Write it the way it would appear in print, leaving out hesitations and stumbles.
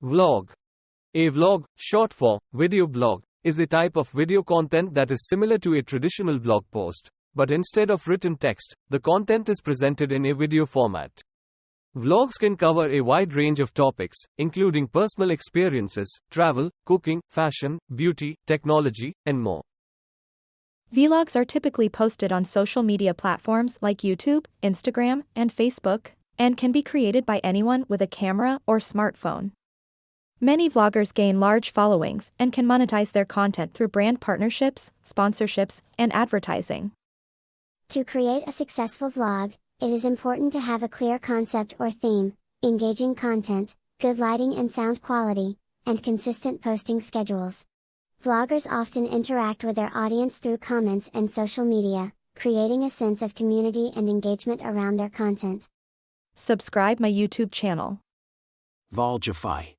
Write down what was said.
Vlog. A vlog, short for video blog, is a type of video content that is similar to a traditional blog post, but instead of written text, the content is presented in a video format. Vlogs can cover a wide range of topics, including personal experiences, travel, cooking, fashion, beauty, technology, and more. Vlogs are typically posted on social media platforms like YouTube, Instagram, and Facebook, and can be created by anyone with a camera or smartphone. Many vloggers gain large followings and can monetize their content through brand partnerships, sponsorships, and advertising. To create a successful vlog, it is important to have a clear concept or theme, engaging content, good lighting and sound quality, and consistent posting schedules. Vloggers often interact with their audience through comments and social media, creating a sense of community and engagement around their content. Subscribe my YouTube channel. Vlogify.